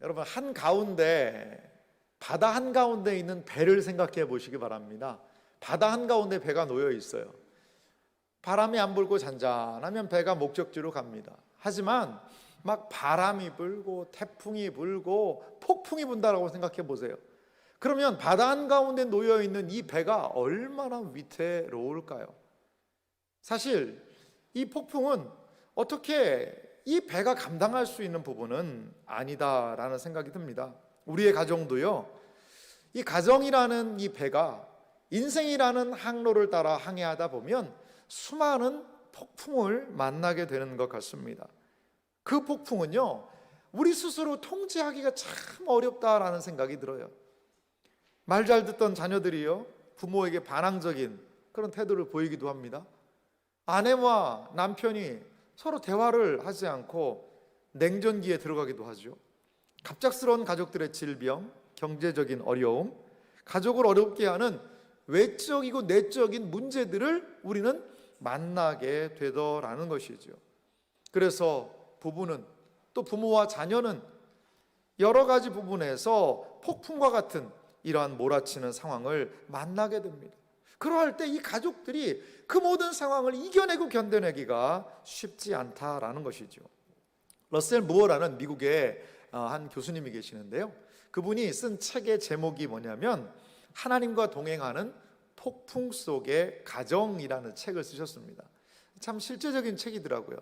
여러분, 바다 한가운데 있는 배를 생각해 보시기 바랍니다. 바다 한가운데 배가 놓여 있어요. 바람이 안 불고 잔잔하면 배가 목적지로 갑니다. 하지만 막 바람이 불고 태풍이 불고 폭풍이 분다라고 생각해 보세요. 그러면 바다 한가운데 놓여 있는 이 배가 얼마나 위태로울까요? 사실 이 폭풍은 어떻게 이 배가 감당할 수 있는 부분은 아니다라는 생각이 듭니다. 우리의 가정도요, 이 가정이라는 이 배가 인생이라는 항로를 따라 항해하다 보면 수많은 폭풍을 만나게 되는 것 같습니다. 그 폭풍은요, 우리 스스로 통제하기가 참 어렵다라는 생각이 들어요. 말 잘 듣던 자녀들이요, 부모에게 반항적인 그런 태도를 보이기도 합니다. 아내와 남편이 서로 대화를 하지 않고 냉전기에 들어가기도 하죠. 갑작스러운 가족들의 질병, 경제적인 어려움, 가족을 어렵게 하는 외적이고 내적인 문제들을 우리는 만나게 되더라는 것이죠. 그래서 부부는, 또 부모와 자녀는 여러 가지 부분에서 폭풍과 같은 이러한 몰아치는 상황을 만나게 됩니다. 그러할 때 이 가족들이 그 모든 상황을 이겨내고 견뎌내기가 쉽지 않다라는 것이죠. 러셀 무어라는 미국의 한 교수님이 계시는데요, 그분이 쓴 책의 제목이 뭐냐면 하나님과 동행하는 폭풍 속의 가정이라는 책을 쓰셨습니다. 참 실제적인 책이더라고요.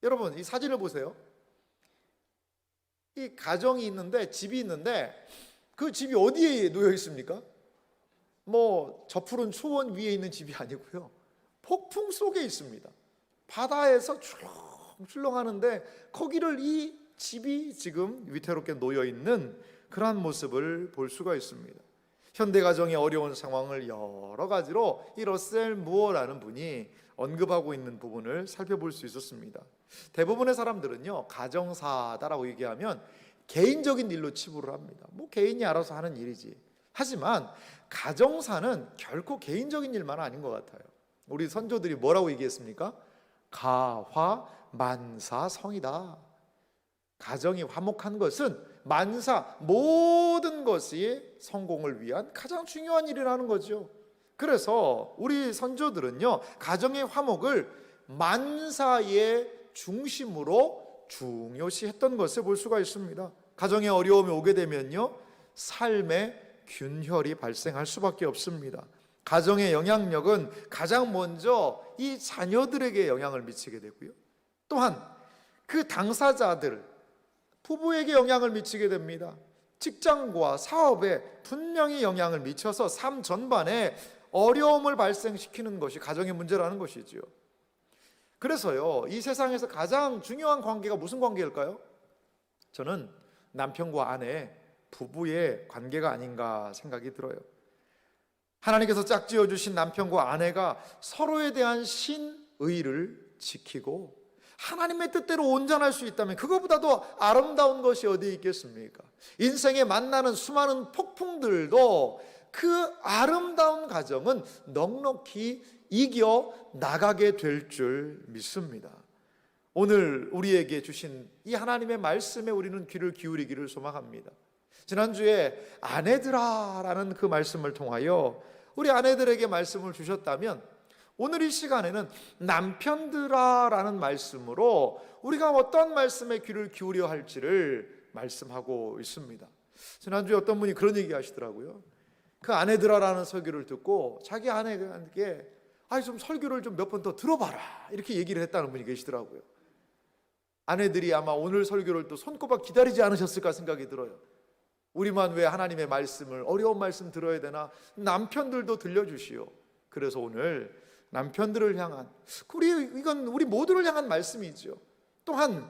여러분, 이 사진을 보세요. 이 가정이 있는데, 집이 있는데 그 집이 어디에 놓여 있습니까? 저 푸른 초원 위에 있는 집이 아니고요, 폭풍 속에 있습니다. 바다에서 출렁출렁 하는데 거기를 이 집이 지금 위태롭게 놓여 있는 그러한 모습을 볼 수가 있습니다. 현대 가정의 어려운 상황을 여러 가지로 이 러셀 무어라는 분이 언급하고 있는 부분을 살펴볼 수 있었습니다. 대부분의 사람들은요, 가정사다라고 얘기하면 개인적인 일로 치부를 합니다. 개인이 알아서 하는 일이지. 하지만 가정사는 결코 개인적인 일만 아닌 것 같아요. 우리 선조들이 뭐라고 얘기했습니까? 가화만사성이다. 가정이 화목한 것은 만사, 모든 것이 성공을 위한 가장 중요한 일이라는 거죠. 그래서 우리 선조들은요, 가정의 화목을 만사의 중심으로 중요시했던 것을 볼 수가 있습니다. 가정에 어려움이 오게 되면요, 삶의 균열이 발생할 수밖에 없습니다. 가정의 영향력은 가장 먼저 이 자녀들에게 영향을 미치게 되고요, 또한 그 당사자들, 부부에게 영향을 미치게 됩니다. 직장과 사업에 분명히 영향을 미쳐서 삶 전반에 어려움을 발생시키는 것이 가정의 문제라는 것이지요. 그래서요, 이 세상에서 가장 중요한 관계가 무슨 관계일까요? 저는 남편과 아내, 부부의 관계가 아닌가 생각이 들어요. 하나님께서 짝지어 주신 남편과 아내가 서로에 대한 신의를 지키고 하나님의 뜻대로 온전할 수 있다면 그거보다도 아름다운 것이 어디 있겠습니까? 인생에 만나는 수많은 폭풍들도 그 아름다운 가정은 넉넉히 이겨 나가게 될 줄 믿습니다. 오늘 우리에게 주신 이 하나님의 말씀에 우리는 귀를 기울이기를 소망합니다. 지난주에 아내들아라는 그 말씀을 통하여 우리 아내들에게 말씀을 주셨다면, 오늘 이 시간에는 남편들아라는 말씀으로 우리가 어떤 말씀에 귀를 기울여야 할지를 말씀하고 있습니다. 지난주에 어떤 분이 그런 얘기 하시더라고요. 그 아내들아라는 설교를 듣고 자기 아내에게 좀 설교를 좀 몇 번 더 들어봐라, 이렇게 얘기를 했다는 분이 계시더라고요. 아내들이 아마 오늘 설교를 또 손꼽아 기다리지 않으셨을까 생각이 들어요. 우리만 왜 하나님의 말씀을, 어려운 말씀 들어야 되나? 남편들도 들려주시오. 그래서 오늘 남편들을 향한, 이건 우리 모두를 향한 말씀이죠. 또한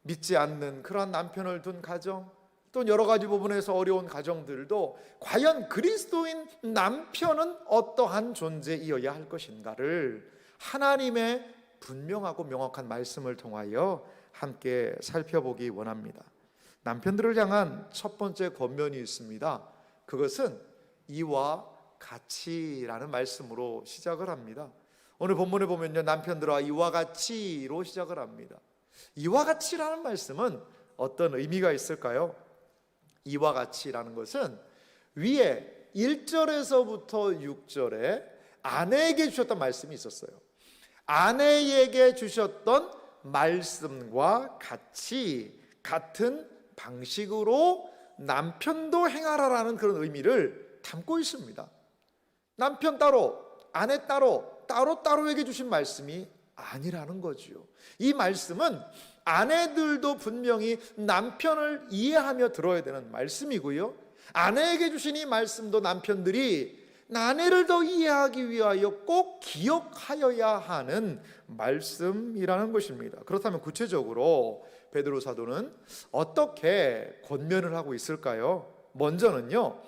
믿지 않는 그러한 남편을 둔 가정, 또 여러 가지 부분에서 어려운 가정들도 과연 그리스도인 남편은 어떠한 존재이어야 할 것인가를 하나님의 분명하고 명확한 말씀을 통하여 함께 살펴보기 원합니다. 남편들을 향한 첫 번째 권면이 있습니다. 그것은 이와 같이라는 말씀으로 시작을 합니다. 오늘 본문에 보면요, 남편들아 이와 같이로 시작을 합니다. 이와 같이라는 말씀은 어떤 의미가 있을까요? 이와 같이라는 것은 위에 1절에서부터 6절에 아내에게 주셨던 말씀이 있었어요. 아내에게 주셨던 말씀과 같이 같은 방식으로 남편도 행하라라는 그런 의미를 담고 있습니다. 남편 따로, 아내 따로, 따로따로에게 주신 말씀이 아니라는 거지요. 이 말씀은 아내들도 분명히 남편을 이해하며 들어야 되는 말씀이고요, 아내에게 주신 이 말씀도 남편들이 아내를 더 이해하기 위하여 꼭 기억하여야 하는 말씀이라는 것입니다. 그렇다면 구체적으로 베드로 사도는 어떻게 권면을 하고 있을까요? 먼저는요,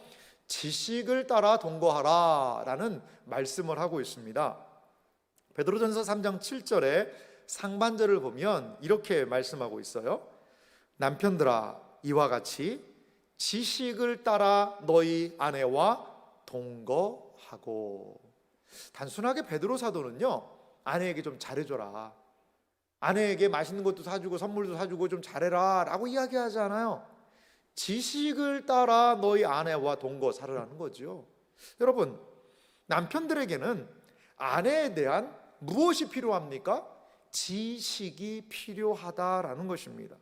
지식을 따라 동거하라 라는 말씀을 하고 있습니다. 베드로전서 3장 7절에 상반절을 보면 이렇게 말씀하고 있어요. 남편들아, 이와 같이 지식을 따라 너희 아내와 동거하고. 단순하게 베드로 사도는요, 아내에게 좀 잘해줘라, 아내에게 맛있는 것도 사주고 선물도 사주고 좀 잘해라 라고 이야기하지 않아요. 지식을 따라 너희 아내와 동거 살으라는 거죠. 여러분, 남편들에게는 아내에 대한 무엇이 필요합니까? 지식이 필요하다라는 것입니다.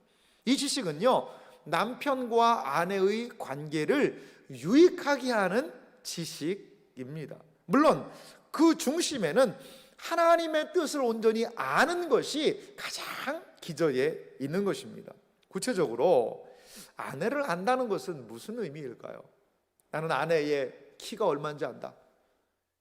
이 지식은요, 남편과 아내의 관계를 유익하게 하는 지식입니다. 물론 그 중심에는 하나님의 뜻을 온전히 아는 것이 가장 기저에 있는 것입니다. 구체적으로 아내를 안다는 것은 무슨 의미일까요? 나는 아내의 키가 얼마인지 안다,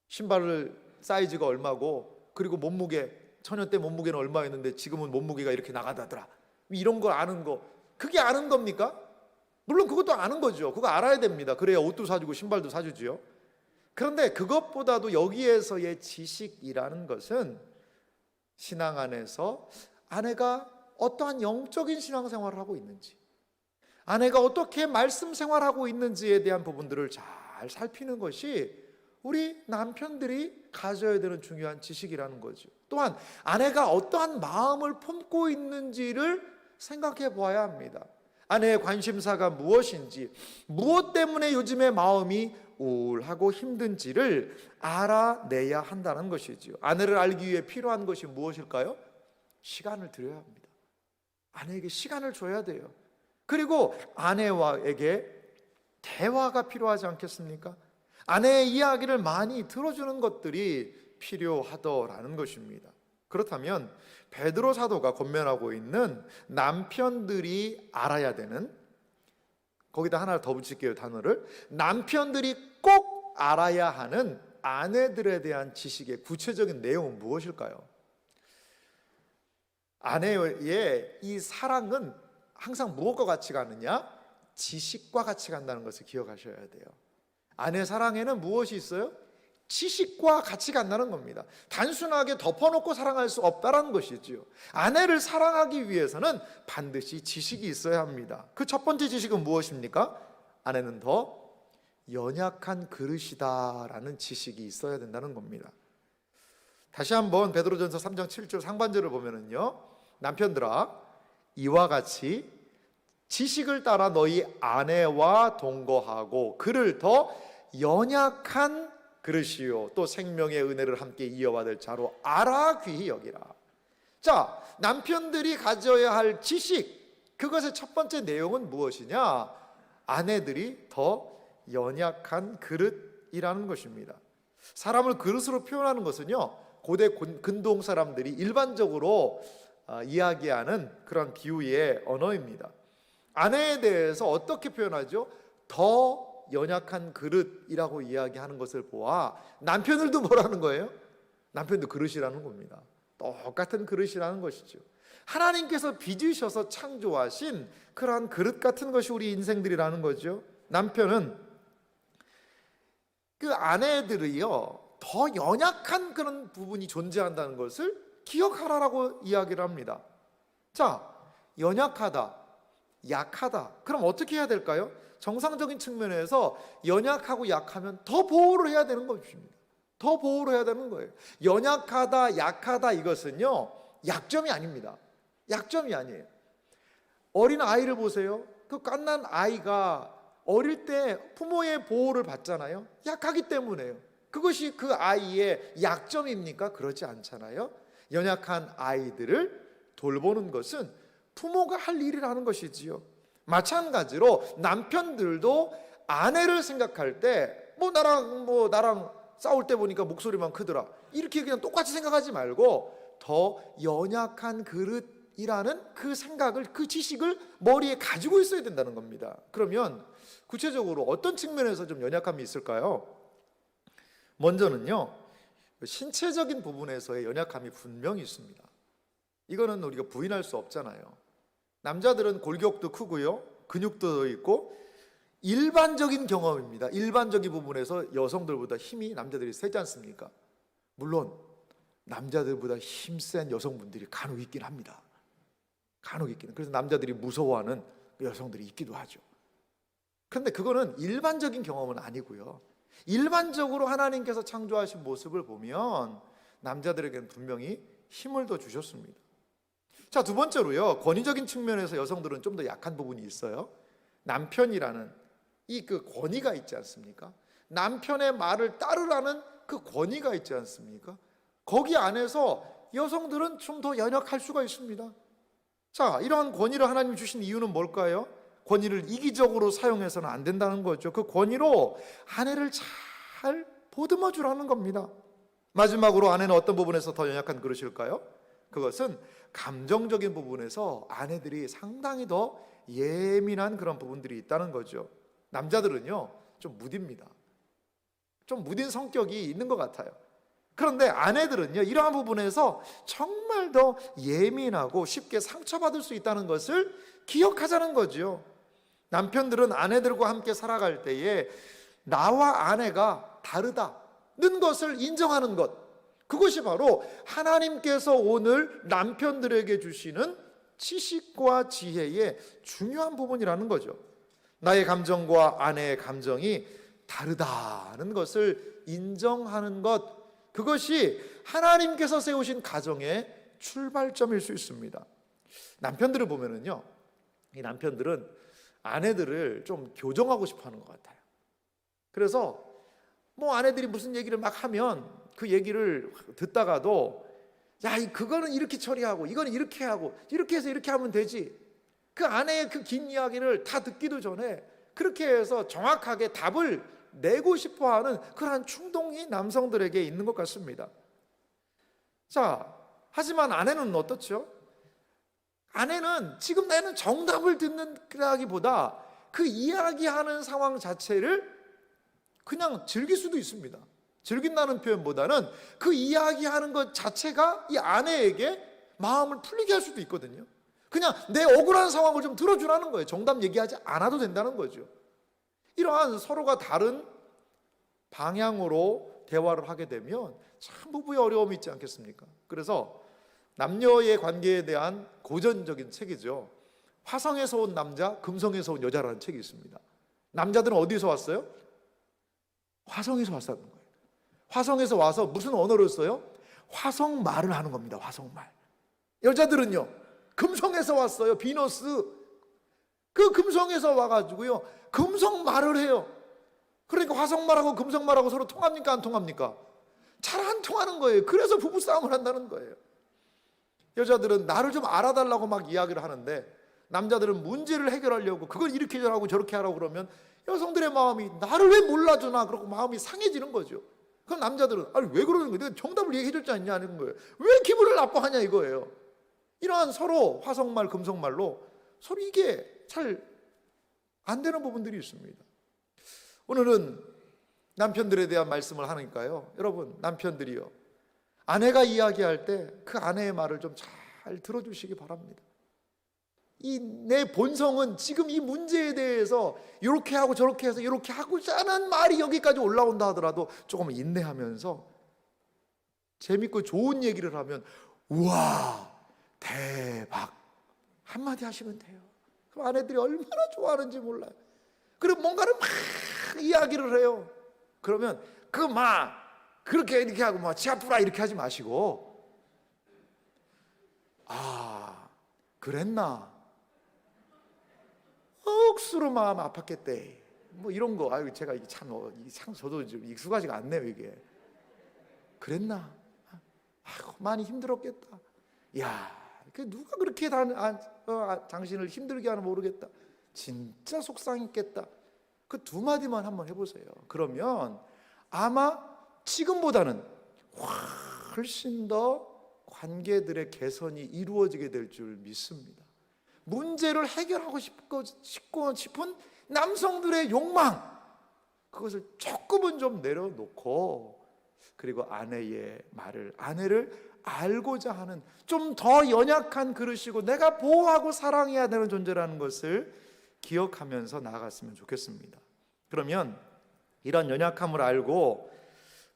신발 사이즈가 얼마고, 그리고 몸무게, 처녀 때 몸무게는 얼마였는데 지금은 몸무게가 이렇게 나가다더라, 이런 걸 아는 거, 그게 아는 겁니까? 물론 그것도 아는 거죠. 그거 알아야 됩니다. 그래야 옷도 사주고 신발도 사주지요. 그런데 그것보다도 여기에서의 지식이라는 것은 신앙 안에서 아내가 어떠한 영적인 신앙생활을 하고 있는지, 아내가 어떻게 말씀 생활하고 있는지에 대한 부분들을 잘 살피는 것이 우리 남편들이 가져야 되는 중요한 지식이라는 거죠. 또한 아내가 어떠한 마음을 품고 있는지를 생각해 보아야 합니다. 아내의 관심사가 무엇인지, 무엇 때문에 요즘에 마음이 우울하고 힘든지를 알아내야 한다는 것이지요. 아내를 알기 위해 필요한 것이 무엇일까요? 시간을 드려야 합니다. 아내에게 시간을 줘야 돼요. 그리고 아내와에게 대화가 필요하지 않겠습니까? 아내의 이야기를 많이 들어주는 것들이 필요하더라는 것입니다. 그렇다면 베드로 사도가 권면하고 있는 남편들이 알아야 되는, 거기다 하나 더 붙일게요, 단어를. 남편들이 꼭 알아야 하는 아내들에 대한 지식의 구체적인 내용은 무엇일까요? 아내의 이 사랑은 항상 무엇과 같이 가느냐? 지식과 같이 간다는 것을 기억하셔야 돼요. 아내 사랑에는 무엇이 있어요? 지식과 같이 간다는 겁니다. 단순하게 덮어놓고 사랑할 수 없다는 것이지요. 아내를 사랑하기 위해서는 반드시 지식이 있어야 합니다. 그 첫 번째 지식은 무엇입니까? 아내는 더 연약한 그릇이다라는 지식이 있어야 된다는 겁니다. 다시 한번 베드로전서 3장 7절 상반절을 보면은요, 남편들아, 이와 같이 지식을 따라 너희 아내와 동거하고 그를 더 연약한 그릇이요 또 생명의 은혜를 함께 이어받을 자로 알아 귀히 여기라. 자, 남편들이 가져야 할 지식, 그것의 첫 번째 내용은 무엇이냐? 아내들이 더 연약한 그릇이라는 것입니다. 사람을 그릇으로 표현하는 것은요, 고대 근동 사람들이 일반적으로 이야기하는 그런 비유의 언어입니다. 아내에 대해서 어떻게 표현하죠? 더 연약한 그릇이라고 이야기하는 것을 보아 남편들도 뭐라는 거예요? 남편도 그릇이라는 겁니다. 똑같은 그릇이라는 것이죠. 하나님께서 빚으셔서 창조하신 그러한 그릇 같은 것이 우리 인생들이라는 거죠. 남편은 그 아내들이요 더 연약한 그런 부분이 존재한다는 것을 기억하라라고 이야기를 합니다. 자, 연약하다, 약하다. 그럼 어떻게 해야 될까요? 정상적인 측면에서 연약하고 약하면 더 보호를 해야 되는 것입니다. 더 보호를 해야 되는 거예요. 연약하다, 약하다, 이것은요 약점이 아닙니다. 약점이 아니에요. 어린 아이를 보세요. 그 갓난 아이가 어릴 때 부모의 보호를 받잖아요. 약하기 때문에요. 그것이 그 아이의 약점입니까? 그렇지 않잖아요. 연약한 아이들을 돌보는 것은 부모가 할 일이라는 것이지요. 마찬가지로 남편들도 아내를 생각할 때 나랑 싸울 때 보니까 목소리만 크더라, 이렇게 그냥 똑같이 생각하지 말고 더 연약한 그릇이라는 그 생각을, 그 지식을 머리에 가지고 있어야 된다는 겁니다. 그러면 구체적으로 어떤 측면에서 좀 연약함이 있을까요? 먼저는요, 신체적인 부분에서의 연약함이 분명히 있습니다. 이거는 우리가 부인할 수 없잖아요. 남자들은 골격도 크고요, 근육도 있고, 일반적인 경험입니다. 일반적인 부분에서 여성들보다 힘이 남자들이 세지 않습니까? 물론 남자들보다 힘센 여성분들이 간혹 있긴 합니다. 간혹 있기는. 그래서 남자들이 무서워하는 여성들이 있기도 하죠. 그런데 그거는 일반적인 경험은 아니고요, 일반적으로 하나님께서 창조하신 모습을 보면 남자들에게는 분명히 힘을 더 주셨습니다. 자, 두 번째로요, 권위적인 측면에서 여성들은 좀 더 약한 부분이 있어요. 남편이라는 이 그 권위가 있지 않습니까? 남편의 말을 따르라는 그 권위가 있지 않습니까? 거기 안에서 여성들은 좀 더 연약할 수가 있습니다. 자, 이러한 권위를 하나님이 주신 이유는 뭘까요? 권위를 이기적으로 사용해서는 안 된다는 거죠. 그 권위로 아내를 잘 보듬어 주라는 겁니다. 마지막으로 아내는 어떤 부분에서 더 연약한 그릇일까요? 그것은 감정적인 부분에서 아내들이 상당히 더 예민한 그런 부분들이 있다는 거죠. 남자들은요, 좀 무딥니다. 좀 무딘 성격이 있는 것 같아요. 그런데 아내들은요, 이러한 부분에서 정말 더 예민하고 쉽게 상처받을 수 있다는 것을 기억하자는 거죠. 남편들은 아내들과 함께 살아갈 때에 나와 아내가 다르다는 것을 인정하는 것, 그것이 바로 하나님께서 오늘 남편들에게 주시는 지식과 지혜의 중요한 부분이라는 거죠. 나의 감정과 아내의 감정이 다르다는 것을 인정하는 것, 그것이 하나님께서 세우신 가정의 출발점일 수 있습니다. 남편들을 보면은요, 이 남편들은 아내들을 좀 교정하고 싶어 하는 것 같아요. 그래서 아내들이 무슨 얘기를 막 하면 그 얘기를 듣다가도, 야, 그거는 이렇게 처리하고 이거는 이렇게 하고 이렇게 해서 이렇게 하면 되지, 그 아내의 그 긴 이야기를 다 듣기도 전에 그렇게 해서 정확하게 답을 내고 싶어하는 그러한 충동이 남성들에게 있는 것 같습니다. 자, 하지만 아내는 어떻죠? 아내는 지금 나는 정답을 듣는다기보다 그 이야기하는 상황 자체를 그냥 즐길 수도 있습니다. 즐긴다는 표현보다는 그 이야기하는 것 자체가 이 아내에게 마음을 풀리게 할 수도 있거든요. 그냥 내 억울한 상황을 좀 들어주라는 거예요. 정답 얘기하지 않아도 된다는 거죠. 이러한 서로가 다른 방향으로 대화를 하게 되면 참 부부의 어려움이 있지 않겠습니까? 그래서 남녀의 관계에 대한 고전적인 책이죠. 화성에서 온 남자, 금성에서 온 여자라는 책이 있습니다. 남자들은 어디서 왔어요? 화성에서 왔다는 거예요. 화성에서 와서 무슨 언어를 써요? 화성말을 하는 겁니다. 화성말. 여자들은요, 금성에서 왔어요. 비너스. 그 금성에서 와가지고요, 금성말을 해요. 그러니까 화성말하고 금성말하고 서로 통합니까? 안 통합니까? 잘 안 통하는 거예요. 그래서 부부싸움을 한다는 거예요. 여자들은 나를 좀 알아달라고 막 이야기를 하는데, 남자들은 문제를 해결하려고 그걸 이렇게 하라고 저렇게 하라고 그러면 여성들의 마음이 나를 왜 몰라주나, 그러고 마음이 상해지는 거죠. 그럼 남자들은 아니 왜 그러는 거야? 내가 정답을 얘기해 줄 줄 아냐는 거예요. 왜 기분을 나빠하냐 이거예요. 이러한 서로 화성말 금성말로 서로 이게 잘 안 되는 부분들이 있습니다. 오늘은 남편들에 대한 말씀을 하니까요, 여러분, 남편들이요, 아내가 이야기할 때 그 아내의 말을 좀 잘 들어주시기 바랍니다. 이 내 본성은 지금 이 문제에 대해서 이렇게 하고 저렇게 해서 이렇게 하고자 하는 말이 여기까지 올라온다 하더라도 조금 인내하면서 재밌고 좋은 얘기를 하면 우와 대박 한마디 하시면 돼요. 그럼 아내들이 얼마나 좋아하는지 몰라요. 그리고 뭔가를 막 이야기를 해요. 그러면 그렇게 이렇게 하고 치아프라 이렇게 하지 마시고, 아 그랬나, 넋으로 마음 아팠겠대. 뭐 이런 거. 아유, 제가 이게 참 저도 좀 익숙하지가 않네요, 이게. 그랬나? 아이고, 많이 힘들었겠다. 야, 누가 그렇게 당신을 힘들게 하나 모르겠다. 진짜 속상했겠다. 그 두 마디만 한번 해보세요. 그러면 아마 지금보다는 훨씬 더 관계들의 개선이 이루어지게 될 줄 믿습니다. 문제를 해결하고 싶은 남성들의 욕망, 그것을 조금은 좀 내려놓고, 그리고 아내의 말을, 아내를 알고자 하는, 좀 더 연약한 그릇이고 내가 보호하고 사랑해야 되는 존재라는 것을 기억하면서 나아갔으면 좋겠습니다. 그러면 이런 연약함을 알고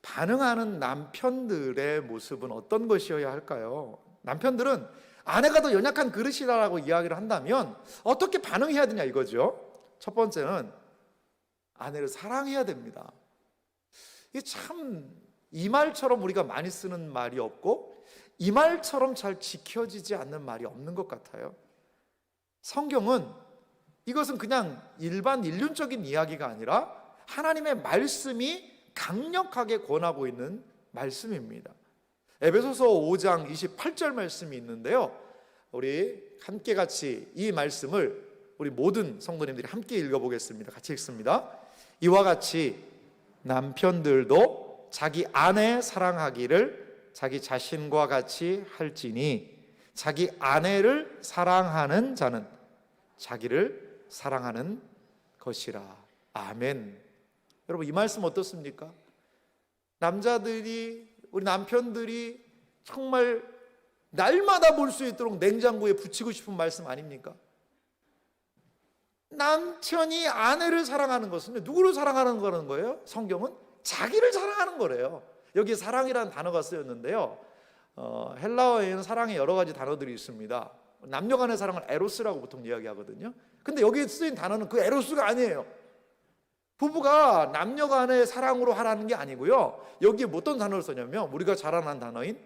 반응하는 남편들의 모습은 어떤 것이어야 할까요? 남편들은 아내가 더 연약한 그릇이라고 이야기를 한다면 어떻게 반응해야 되냐 이거죠. 첫 번째는 아내를 사랑해야 됩니다. 이게 참 이 말처럼 우리가 많이 쓰는 말이 없고 이 말처럼 잘 지켜지지 않는 말이 없는 것 같아요. 성경은 이것은 그냥 일반 인륜적인 이야기가 아니라 하나님의 말씀이 강력하게 권하고 있는 말씀입니다. 에베소서 5장 28절 말씀이 있는데요, 우리 함께 같이 이 말씀을 우리 모든 성도님들이 함께 읽어보겠습니다. 같이 읽습니다. 이와 같이 남편들도 자기 아내 사랑하기를 자기 자신과 같이 할지니 자기 아내를 사랑하는 자는 자기를 사랑하는 것이라. 아멘. 여러분, 이 말씀 어떻습니까? 남자들이, 우리 남편들이 정말 날마다 볼 수 있도록 냉장고에 붙이고 싶은 말씀 아닙니까? 남편이 아내를 사랑하는 것은 누구를 사랑하는 거라는 거예요? 성경은 자기를 사랑하는 거래요. 여기 사랑이라는 단어가 쓰였는데요, 헬라어에는 사랑의 여러 가지 단어들이 있습니다. 남녀 간의 사랑을 에로스라고 보통 이야기하거든요. 근데 여기에 쓰인 단어는 그 에로스가 아니에요. 부부가 남녀 간의 사랑으로 하라는 게 아니고요, 여기에 어떤 단어를 썼냐면 우리가 잘 아는 단어인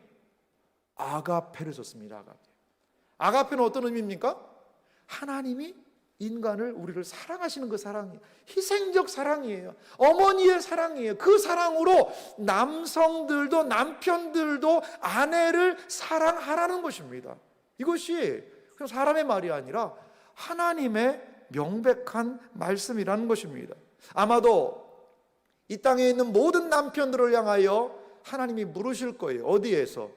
아가페를 썼습니다. 아가페는 어떤 의미입니까? 하나님이 인간을, 우리를 사랑하시는 그 사랑이에요. 희생적 사랑이에요. 어머니의 사랑이에요. 그 사랑으로 남성들도 남편들도 아내를 사랑하라는 것입니다. 이것이 그냥 사람의 말이 아니라 하나님의 명백한 말씀이라는 것입니다. 아마도 이 땅에 있는 모든 남편들을 향하여 하나님이 물으실 거예요. 어디에서?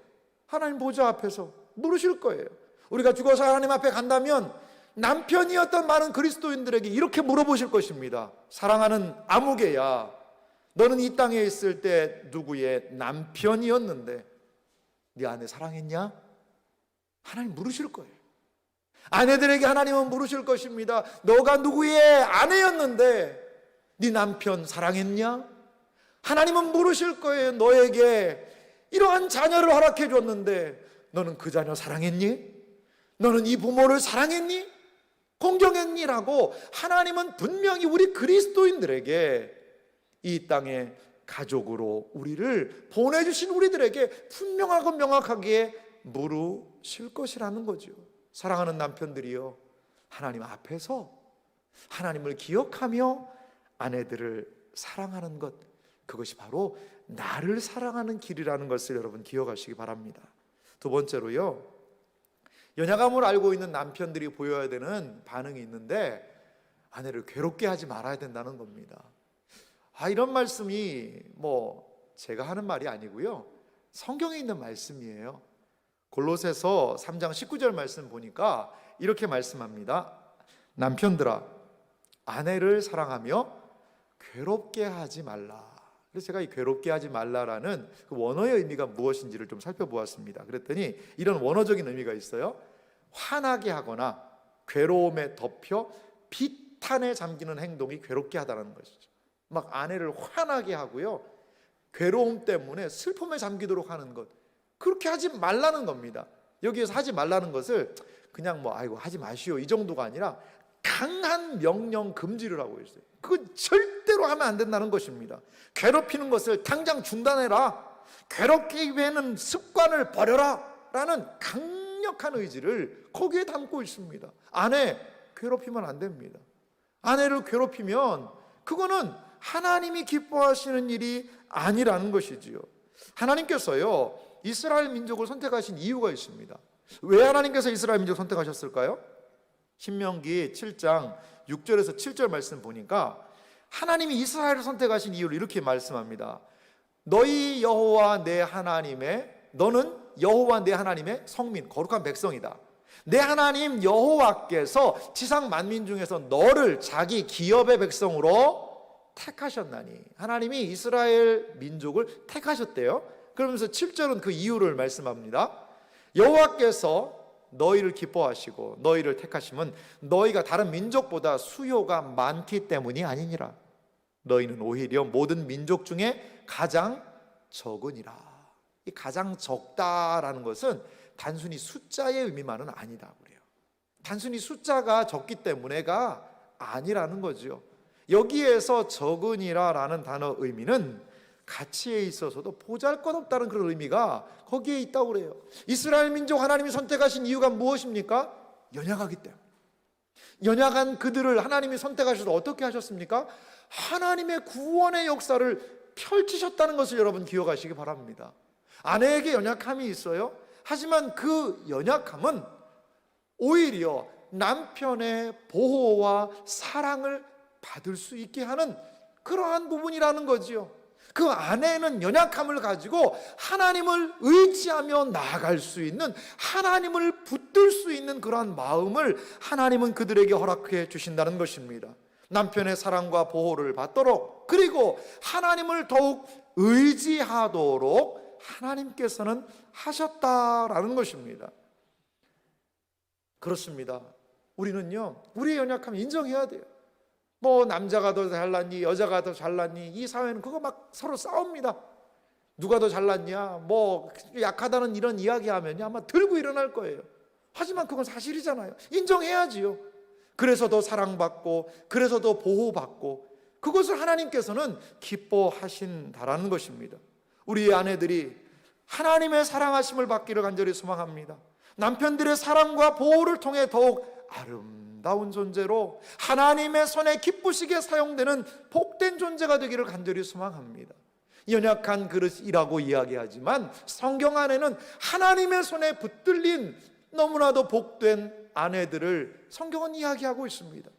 하나님 보좌 앞에서 물으실 거예요. 우리가 죽어서 하나님 앞에 간다면 남편이었던 많은 그리스도인들에게 이렇게 물어보실 것입니다. 사랑하는 아무개야, 너는 이 땅에 있을 때 누구의 남편이었는데 네 아내 사랑했냐? 하나님 물으실 거예요. 아내들에게 하나님은 물으실 것입니다. 너가 누구의 아내였는데 네 남편 사랑했냐? 하나님은 물으실 거예요. 너에게 이러한 자녀를 허락해 줬는데 너는 그 자녀 사랑했니? 너는 이 부모를 사랑했니? 공경했니라고 하나님은 분명히 우리 그리스도인들에게, 이 땅에 가족으로 우리를 보내주신 우리들에게 분명하고 명확하게 물으실 것이라는 거죠. 사랑하는 남편들이요, 하나님 앞에서 하나님을 기억하며 아내들을 사랑하는 것, 그것이 바로 나를 사랑하는 길이라는 것을 여러분 기억하시기 바랍니다. 두 번째로요, 연약함을 알고 있는 남편들이 보여야 되는 반응이 있는데 아내를 괴롭게 하지 말아야 된다는 겁니다. 이런 말씀이 제가 하는 말이 아니고요, 성경에 있는 말씀이에요. 골로새서 3장 19절 말씀 보니까 이렇게 말씀합니다. 남편들아, 아내를 사랑하며 괴롭게 하지 말라. 그래서 제가 이 괴롭게 하지 말라라는 그 원어의 의미가 무엇인지를 좀 살펴보았습니다. 그랬더니 이런 원어적인 의미가 있어요. 화나게 하거나 괴로움에 덮여 비탄에 잠기는 행동이 괴롭게 하다는 것이죠. 막 아내를 화나게 하고요, 괴로움 때문에 슬픔에 잠기도록 하는 것, 그렇게 하지 말라는 겁니다. 여기에서 하지 말라는 것을 그냥 아이고 하지 마시오 이 정도가 아니라 강한 명령 금지를 하고 있어요. 그건 절대로 하면 안 된다는 것입니다. 괴롭히는 것을 당장 중단해라, 괴롭게 하는 습관을 버려라 라는 강력한 의지를 거기에 담고 있습니다. 아내 괴롭히면 안 됩니다. 아내를 괴롭히면 그거는 하나님이 기뻐하시는 일이 아니라는 것이지요. 하나님께서요, 이스라엘 민족을 선택하신 이유가 있습니다. 왜 하나님께서 이스라엘 민족을 선택하셨을까요? 신명기 7장 6절에서 7절 말씀 보니까 하나님이 이스라엘을 선택하신 이유를 이렇게 말씀합니다. 너희 여호와 내 하나님의, 너는 여호와 내 하나님의 성민, 거룩한 백성이다. 내 하나님 여호와께서 지상 만민 중에서 너를 자기 기업의 백성으로 택하셨나니, 하나님이 이스라엘 민족을 택하셨대요. 그러면서 7절은 그 이유를 말씀합니다. 여호와께서 너희를 기뻐하시고 너희를 택하심은 너희가 다른 민족보다 수요가 많기 때문이 아니니라. 너희는 오히려 모든 민족 중에 가장 적으니라. 이 가장 적다라는 것은 단순히 숫자의 의미만은 아니다 그래요. 단순히 숫자가 적기 때문에가 아니라는 거죠. 여기에서 적으니라라는 단어 의미는 가치에 있어서도 보잘것없다는 그런 의미가 거기에 있다고 그래요. 이스라엘 민족 하나님이 선택하신 이유가 무엇입니까? 연약하기 때문에. 연약한 그들을 하나님이 선택하셔서 어떻게 하셨습니까? 하나님의 구원의 역사를 펼치셨다는 것을 여러분 기억하시기 바랍니다. 아내에게 연약함이 있어요. 하지만 그 연약함은 오히려 남편의 보호와 사랑을 받을 수 있게 하는 그러한 부분이라는 거지요. 그 아내는 연약함을 가지고 하나님을 의지하며 나아갈 수 있는, 하나님을 붙들 수 있는 그러한 마음을 하나님은 그들에게 허락해 주신다는 것입니다. 남편의 사랑과 보호를 받도록, 그리고 하나님을 더욱 의지하도록 하나님께서는 하셨다라는 것입니다. 그렇습니다. 우리는요, 우리의 연약함 인정해야 돼요. 뭐 남자가 더 잘났니, 여자가 더 잘났니, 이 사회는 그거 막 서로 싸웁니다. 누가 더 잘났냐, 뭐 약하다는 이런 이야기하면 아마 들고 일어날 거예요. 하지만 그건 사실이잖아요. 인정해야지요. 그래서 더 사랑받고, 그래서 더 보호받고, 그것을 하나님께서는 기뻐하신다라는 것입니다. 우리의 아내들이 하나님의 사랑하심을 받기를 간절히 소망합니다. 남편들의 사랑과 보호를 통해 더욱 아름다운 존재로 하나님의 손에 기쁘시게 사용되는 복된 존재가 되기를 간절히 소망합니다. 연약한 그릇이라고 이야기하지만 성경 안에는 하나님의 손에 붙들린 너무나도 복된 아내들을 성경은 이야기하고 있습니다.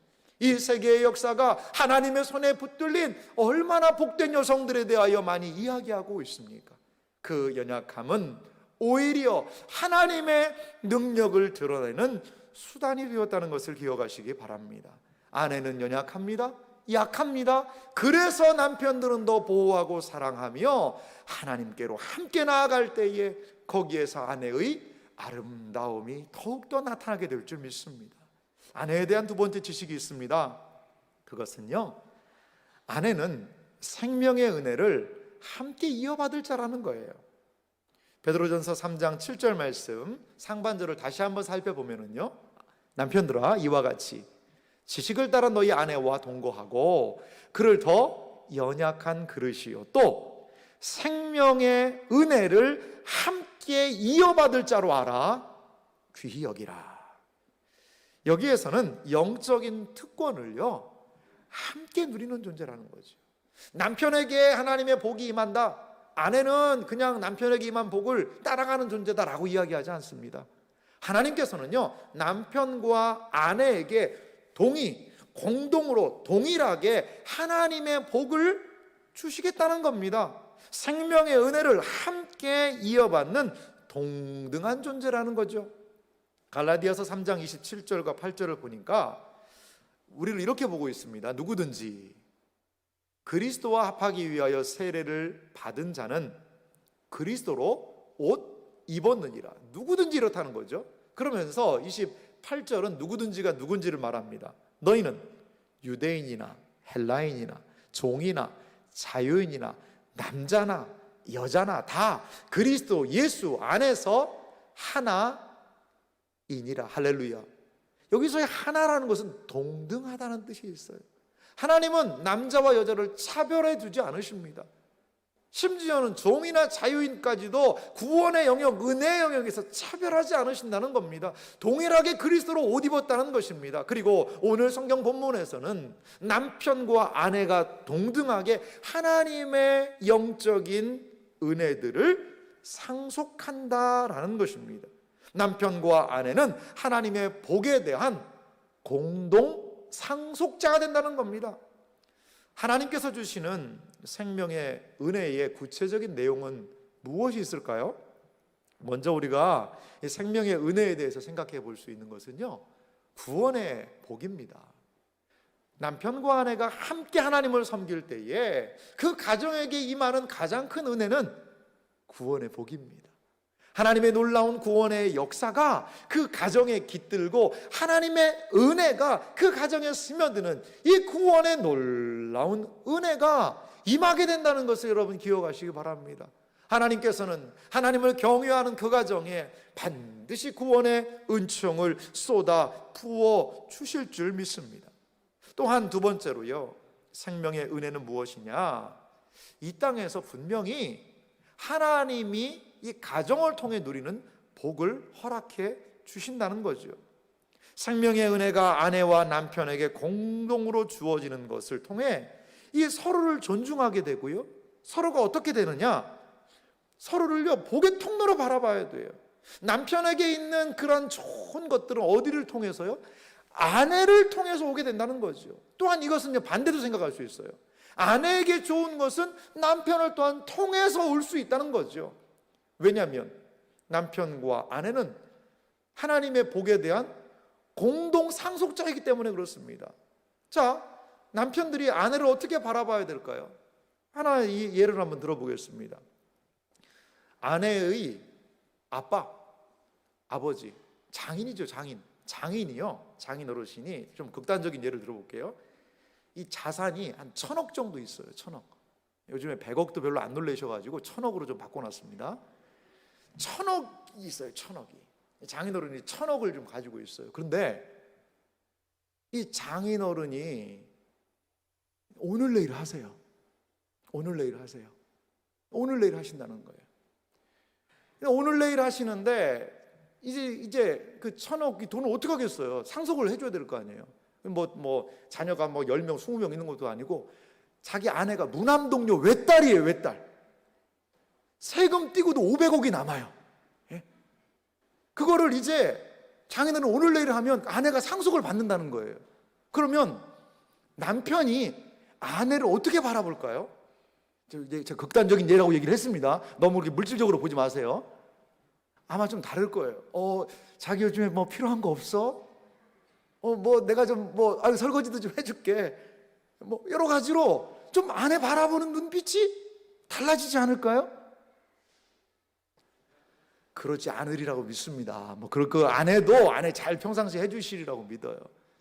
이 세계의 역사가 하나님의 손에 붙들린 얼마나 복된 여성들에 대하여 많이 이야기하고 있습니까? 그 연약함은 오히려 하나님의 능력을 드러내는 수단이 되었다는 것을 기억하시기 바랍니다. 아내는 연약합니다. 약합니다. 그래서 남편들은 더 보호하고 사랑하며 하나님께로 함께 나아갈 때에 거기에서 아내의 아름다움이 더욱더 나타나게 될 줄 믿습니다. 아내에 대한 두 번째 지식이 있습니다. 그것은요, 아내는 생명의 은혜를 함께 이어받을 자라는 거예요. 베드로전서 3장 7절 말씀 상반절을 다시 한번 살펴보면은요, 남편들아 이와 같이 지식을 따라 너희 아내와 동거하고 그를 더 연약한 그릇이요 또 생명의 은혜를 함께 이어받을 자로 알아 귀히 여기라. 여기에서는 영적인 특권을요 함께 누리는 존재라는 거죠. 남편에게 하나님의 복이 임한다, 아내는 그냥 남편에게 임한 복을 따라가는 존재다라고 이야기하지 않습니다. 하나님께서는요 남편과 아내에게 공동으로 동일하게 하나님의 복을 주시겠다는 겁니다. 생명의 은혜를 함께 이어받는 동등한 존재라는 거죠. 갈라디아서 3장 27절과 8절을 보니까 우리를 이렇게 보고 있습니다. 누구든지 그리스도와 합하기 위하여 세례를 받은 자는 그리스도로 옷 입었느니라. 누구든지 이렇다는 거죠. 그러면서 28절은 누구든지가 누군지를 말합니다. 너희는 유대인이나 헬라인이나 종이나 자유인이나 남자나 여자나 다 그리스도 예수 안에서 하나이니라. 할렐루야. 여기서의 하나라는 것은 동등하다는 뜻이 있어요. 하나님은 남자와 여자를 차별해 두지 않으십니다. 심지어는 종이나 자유인까지도 구원의 영역, 은혜의 영역에서 차별하지 않으신다는 겁니다. 동일하게 그리스도로 옷 입었다는 것입니다. 그리고 오늘 성경 본문에서는 남편과 아내가 동등하게 하나님의 영적인 은혜들을 상속한다라는 것입니다. 남편과 아내는 하나님의 복에 대한 공동 상속자가 된다는 겁니다. 하나님께서 주시는 생명의 은혜의 구체적인 내용은 무엇이 있을까요? 먼저 우리가 이 생명의 은혜에 대해서 생각해 볼 수 있는 것은요, 구원의 복입니다. 남편과 아내가 함께 하나님을 섬길 때에 그 가정에게 임하는 가장 큰 은혜는 구원의 복입니다. 하나님의 놀라운 구원의 역사가 그 가정에 깃들고 하나님의 은혜가 그 가정에 스며드는 이 구원의 놀라운 은혜가 임하게 된다는 것을 여러분 기억하시기 바랍니다. 하나님께서는 하나님을 경외하는 그 가정에 반드시 구원의 은총을 쏟아 부어 주실 줄 믿습니다. 또한 두 번째로요, 생명의 은혜는 무엇이냐? 이 땅에서 분명히 하나님이 이 가정을 통해 누리는 복을 허락해 주신다는 거죠. 생명의 은혜가 아내와 남편에게 공동으로 주어지는 것을 통해 이 서로를 존중하게 되고요, 서로가 어떻게 되느냐? 서로를요, 복의 통로로 바라봐야 돼요. 남편에게 있는 그런 좋은 것들은 어디를 통해서요? 아내를 통해서 오게 된다는 거죠. 또한 이것은 반대도 생각할 수 있어요. 아내에게 좋은 것은 남편을 또한 통해서 올 수 있다는 거죠. 왜냐하면 남편과 아내는 하나님의 복에 대한 공동 상속자이기 때문에 그렇습니다. 자, 남편들이 아내를 어떻게 바라봐야 될까요? 하나 이 예를 한번 들어보겠습니다. 아내의 아빠, 아버지, 장인이죠, 장인이요. 장인 어르신이 좀 극단적인 예를 들어볼게요. 이 자산이 한 1,000억 정도 있어요. 1,000억. 요즘에 100억도 별로 안 놀라셔가지고 1,000억으로 좀 바꿔놨습니다. 1,000억이 있어요. 1,000억이. 장인어른이 1,000억을 좀 가지고 있어요. 그런데 이 장인어른이 오늘 내일 하세요. 오늘 내일 하세요. 오늘 내일 하신다는 거예요. 오늘 내일 하시는데 이제 그 1,000억 돈을 어떻게 하겠어요? 상속을 해줘야 될 거 아니에요. 뭐 자녀가 10명, 20명 있는 것도 아니고 자기 아내가 무남동료 외딸이에요. 외딸. 세금 띄고도 500억이 남아요. 예? 그거를 이제 장인어른 오늘 내일 하면 아내가 상속을 받는다는 거예요. 그러면 남편이 아내를 어떻게 바라볼까요? 제가 극단적인 예라고 얘기를 했습니다. 너무 그렇게 물질적으로 보지 마세요. 아마 좀 다를 거예요. 자기 요즘에 뭐 필요한 거 없어? 내가 좀 설거지도 좀 해줄게. 여러 가지로 좀 아내 바라보는 눈빛이 달라지지 않을까요? 그러지 않으리라고 믿습니다. 그럴 거 아내도 아내 잘 평상시에 해주시리라고 믿어요.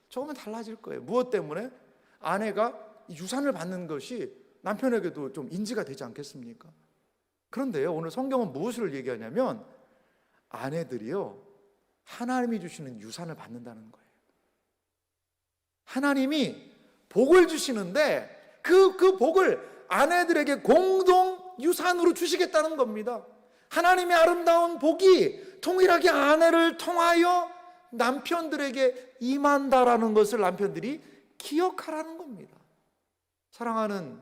조금은 달라질 거예요. 무엇 때문에? 아내가 유산을 받는 것이 남편에게도 좀 인지가 되지 않겠습니까? 그런데요, 오늘 성경은 무엇을 얘기하냐면 아내들이요, 하나님이 주시는 유산을 받는다는 거예요. 하나님이 복을 주시는데 그 복을 아내들에게 공동 유산으로 주시겠다는 겁니다. 하나님의 아름다운 복이 동일하게 아내를 통하여 남편들에게 임한다라는 것을 남편들이 기억하라는 겁니다. 사랑하는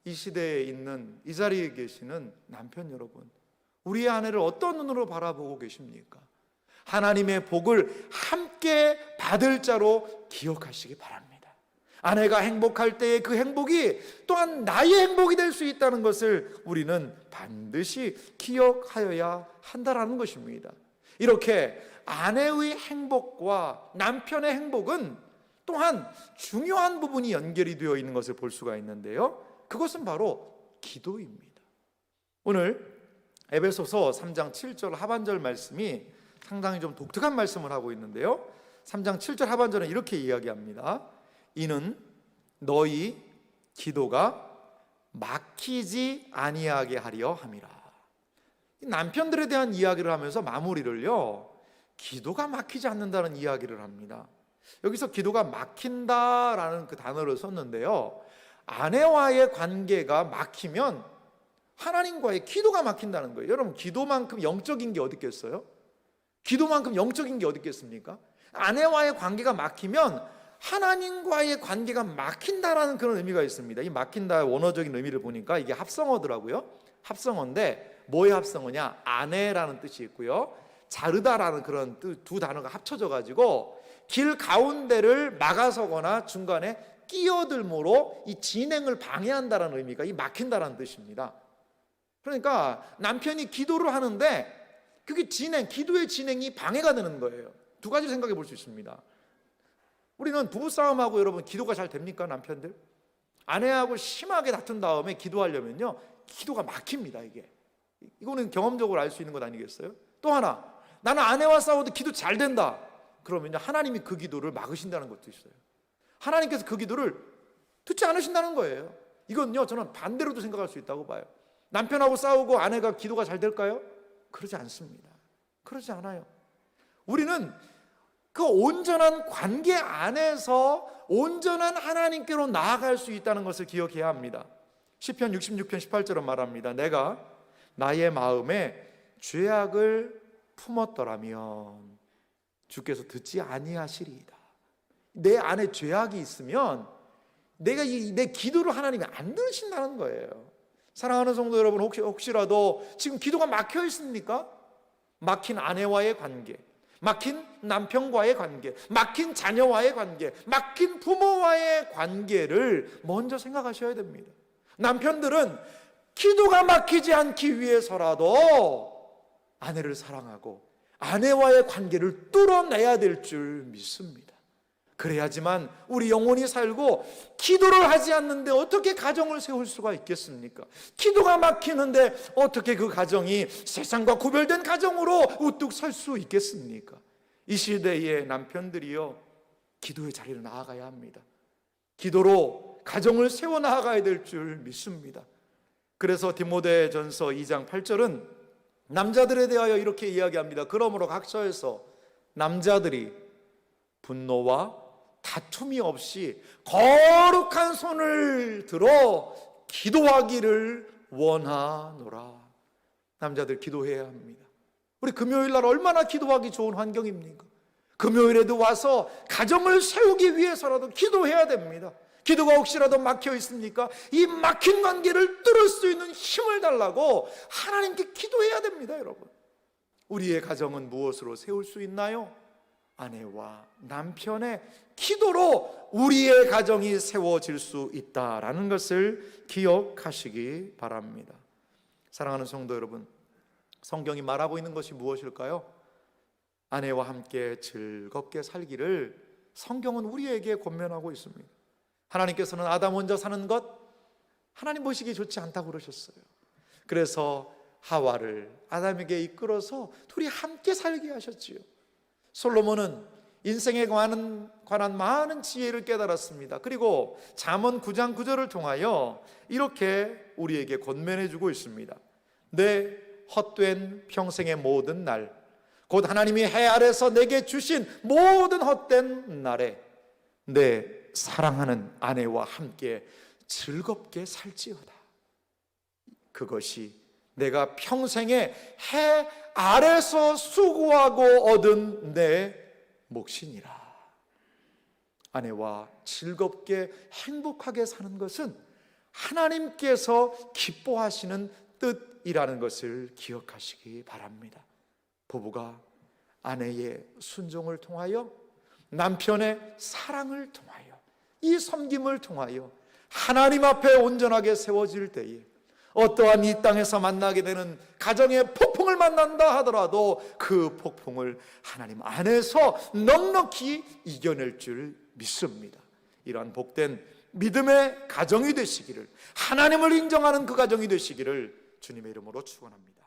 이 시대에 있는 이 자리에 계시는 남편 여러분, 우리의 아내를 어떤 눈으로 바라보고 계십니까? 하나님의 복을 함께 받을 자로 기억하시기 바랍니다. 아내가 행복할 때의 그 행복이 또한 나의 행복이 될 수 있다는 것을 우리는 반드시 기억하여야 한다라는 것입니다. 이렇게 아내의 행복과 남편의 행복은 또한 중요한 부분이 연결이 되어 있는 것을 볼 수가 있는데요, 그것은 바로 기도입니다. 오늘 에베소서 3장 7절 하반절 말씀이 상당히 좀 독특한 말씀을 하고 있는데요, 3장 7절 하반절은 이렇게 이야기합니다. 이는 너희 기도가 막히지 아니하게 하려 함이라. 남편들에 대한 이야기를 하면서 마무리를요, 기도가 막히지 않는다는 이야기를 합니다. 여기서 기도가 막힌다라는 그 단어를 썼는데요, 아내와의 관계가 막히면 하나님과의 기도가 막힌다는 거예요. 여러분, 기도만큼 영적인 게 어디 있겠어요? 기도만큼 영적인 게 어디 있겠습니까? 아내와의 관계가 막히면 하나님과의 관계가 막힌다라는 그런 의미가 있습니다. 이 막힌다의 원어적인 의미를 보니까 이게 합성어더라고요. 합성어인데 뭐의 합성어냐? 아내라는 뜻이 있고요, 자르다라는 그런 두 단어가 합쳐져 가지고 길 가운데를 막아서거나 중간에 끼어들므로 이 진행을 방해한다라는 의미가 이 막힌다라는 뜻입니다. 그러니까 남편이 기도를 하는데 그게 기도의 진행이 방해가 되는 거예요. 두 가지 생각해 볼 수 있습니다. 우리는 부부싸움하고 여러분 기도가 잘 됩니까? 남편들? 아내하고 심하게 다툰 다음에 기도하려면요, 기도가 막힙니다. 이거는 경험적으로 알 수 있는 것 아니겠어요? 또 하나, 나는 아내와 싸워도 기도 잘 된다. 그러면요, 하나님이 그 기도를 막으신다는 것도 있어요. 하나님께서 그 기도를 듣지 않으신다는 거예요. 이건요, 저는 반대로도 생각할 수 있다고 봐요. 남편하고 싸우고 아내가 기도가 잘 될까요? 그러지 않습니다. 그러지 않아요. 우리는 그 온전한 관계 안에서 온전한 하나님께로 나아갈 수 있다는 것을 기억해야 합니다. 시편 66편 18절은 말합니다. 내가 나의 마음에 죄악을 품었더라면 주께서 듣지 아니하시리이다. 내 안에 죄악이 있으면 내 기도를 하나님이 안 들으신다는 거예요. 사랑하는 성도 여러분, 혹시라도 지금 기도가 막혀 있습니까? 막힌 아내와의 관계, 막힌 남편과의 관계, 막힌 자녀와의 관계, 막힌 부모와의 관계를 먼저 생각하셔야 됩니다. 남편들은 기도가 막히지 않기 위해서라도 아내를 사랑하고 아내와의 관계를 뚫어내야 될 줄 믿습니다. 그래야지만 우리 영혼이 살고, 기도를 하지 않는데 어떻게 가정을 세울 수가 있겠습니까? 기도가 막히는데 어떻게 그 가정이 세상과 구별된 가정으로 우뚝 설 수 있겠습니까? 이 시대의 남편들이요, 기도의 자리로 나아가야 합니다. 기도로 가정을 세워 나아가야 될 줄 믿습니다. 그래서 디모데전서 2장 8절은 남자들에 대하여 이렇게 이야기합니다. 그러므로 각처에서 남자들이 분노와 다툼이 없이 거룩한 손을 들어 기도하기를 원하노라. 남자들 기도해야 합니다. 우리 금요일 날 얼마나 기도하기 좋은 환경입니까? 금요일에도 와서 가정을 세우기 위해서라도 기도해야 됩니다. 기도가 혹시라도 막혀 있습니까? 이 막힌 관계를 뚫을 수 있는 힘을 달라고 하나님께 기도해야 됩니다. 여러분, 우리의 가정은 무엇으로 세울 수 있나요? 아내와 남편의 기도로 우리의 가정이 세워질 수 있다라는 것을 기억하시기 바랍니다. 사랑하는 성도 여러분, 성경이 말하고 있는 것이 무엇일까요? 아내와 함께 즐겁게 살기를 성경은 우리에게 권면하고 있습니다. 하나님께서는 아담 혼자 사는 것 하나님 보시기에 좋지 않다고 그러셨어요. 그래서 하와를 아담에게 이끌어서 둘이 함께 살게 하셨지요. 솔로몬은 인생에 관한 많은 지혜를 깨달았습니다. 그리고 잠언 9장 9절을 통하여 이렇게 우리에게 권면해 주고 있습니다. 내 헛된 평생의 모든 날, 곧 하나님이 해 아래서 내게 주신 모든 헛된 날에 내 사랑하는 아내와 함께 즐겁게 살지어다. 그것이 내가 평생에 해 아래서 수고하고 얻은 내 몫이니라. 아내와 즐겁게 행복하게 사는 것은 하나님께서 기뻐하시는 뜻이라는 것을 기억하시기 바랍니다. 부부가 아내의 순종을 통하여, 남편의 사랑을 통하여, 이 섬김을 통하여 하나님 앞에 온전하게 세워질 때에 어떠한 이 땅에서 만나게 되는 가정의 폭풍을 만난다 하더라도 그 폭풍을 하나님 안에서 넉넉히 이겨낼 줄 믿습니다. 이러한 복된 믿음의 가정이 되시기를, 하나님을 인정하는 그 가정이 되시기를 주님의 이름으로 축원합니다.